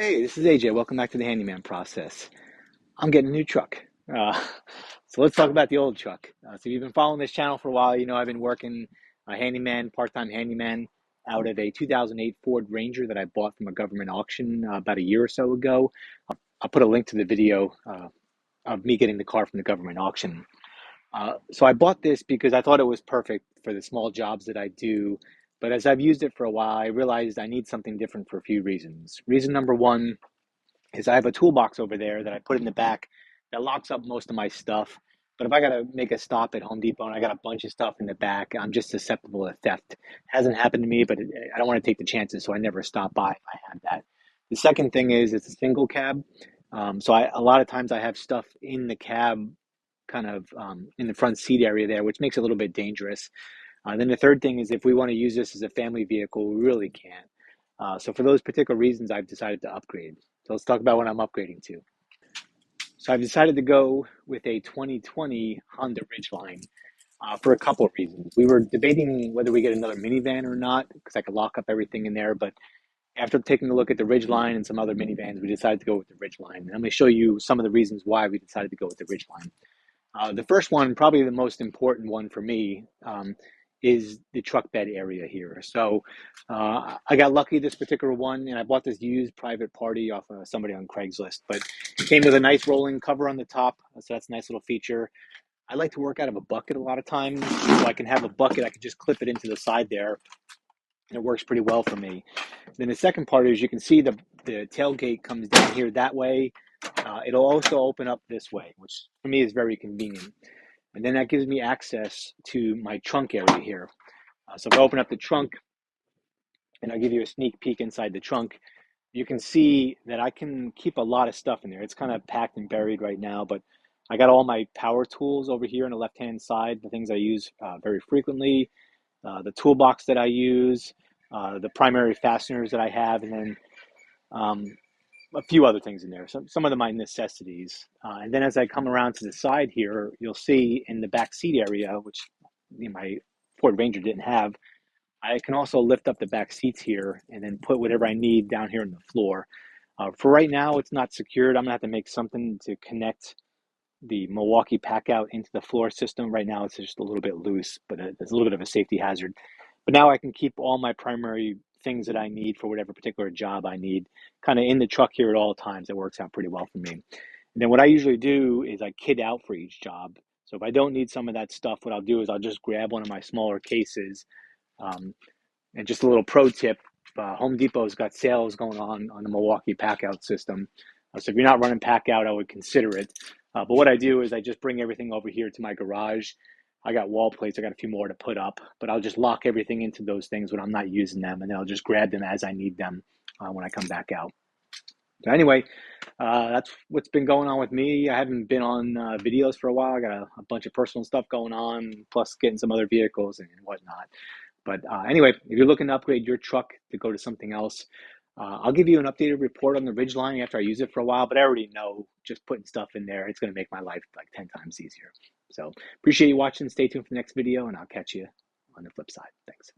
Hey, this is AJ. Welcome back to the Handyman process. I'm getting a new truck. Uh, so let's talk about the old truck. So if you've been following this channel for a while, you know I've been working a handyman, part-time handyman, out of a 2008 Ford Ranger that I bought from a government auction about a year or so ago. I'll put a link to the video of me getting the car from the government auction. So I bought this because I thought it was perfect for the small jobs that I do. But as I've used it for a while, I realized I need something different for a few reasons. Reason number one is I have a toolbox over there that I put in the back that locks up most of my stuff. But if I got to make a stop at Home Depot and I got a bunch of stuff in the back, I'm just susceptible to theft. Hasn't happened to me, but I don't want to take the chances, so I never stop by if I have that. The second thing is it's a single cab. A lot of times I have stuff in the cab, kind of in the front seat area there, which makes it a little bit dangerous. Then the third thing is if we want to use this as a family vehicle, we really can't. So for those particular reasons, I've decided to upgrade. So let's talk about what I'm upgrading to. So I've decided to go with a 2020 Honda Ridgeline for a couple of reasons. We were debating whether we get another minivan or not because I could lock up everything in there. But after taking a look at the Ridgeline and some other minivans, we decided to go with the Ridgeline. And I'm going to show you some of the reasons why we decided to go with the Ridgeline. The first one, probably the most important one for me, is the truck bed area here. So I got lucky this particular one, and I bought this used private party off of somebody on Craigslist. But it came with a nice rolling cover on the top, so that's a nice little feature. I like to work out of a bucket a lot of times, so I can have a bucket. I can just clip it into the side there, and it works pretty well for me. Then the second part is you can see the tailgate comes down here that way. It'll also open up this way, which for me is very convenient. And then that gives me access to my trunk area here. So if I open up the trunk and I give you a sneak peek inside the trunk, you can see that I can keep a lot of stuff in there. It's kind of packed and buried right now, but I got all my power tools over here on the left-hand side, the things I use very frequently, the toolbox that I use, the primary fasteners that I have, and then um, a few other things in there. Some of them are necessities. And then as I come around to the side here, you'll see in the back seat area, which my Ford Ranger didn't have, I can also lift up the back seats here and then put whatever I need down here on the floor. For right now, it's not secured. I'm gonna have to make something to connect the Milwaukee pack out into the floor system. Right now, it's just a little bit loose, but it's a little bit of a safety hazard. But now I can keep all my primary things that I need for whatever particular job I need kind of in the truck here at all times. It works out pretty well for me. And then what I usually do is I kit out for each job. So if I don't need some of that stuff, what I'll do is I'll just grab one of my smaller cases. Um, and just a little pro tip, Home Depot's got sales going on the Milwaukee pack out system. So if you're not running pack out, I would consider it. But what I do is I just bring everything over here to my garage. I got wall plates. I got a few more to put up, but I'll just lock everything into those things when I'm not using them, and then I'll just grab them as I need them when I come back out. So anyway, that's what's been going on with me. I haven't been on videos for a while. I got a bunch of personal stuff going on, plus getting some other vehicles and whatnot. But anyway, if you're looking to upgrade your truck to go to something else, I'll give you an updated report on the Ridgeline after I use it for a while, but I already know just putting stuff in there, it's going to make my life like 10 times easier. So appreciate you watching. Stay tuned for the next video, and I'll catch you on the flip side. Thanks.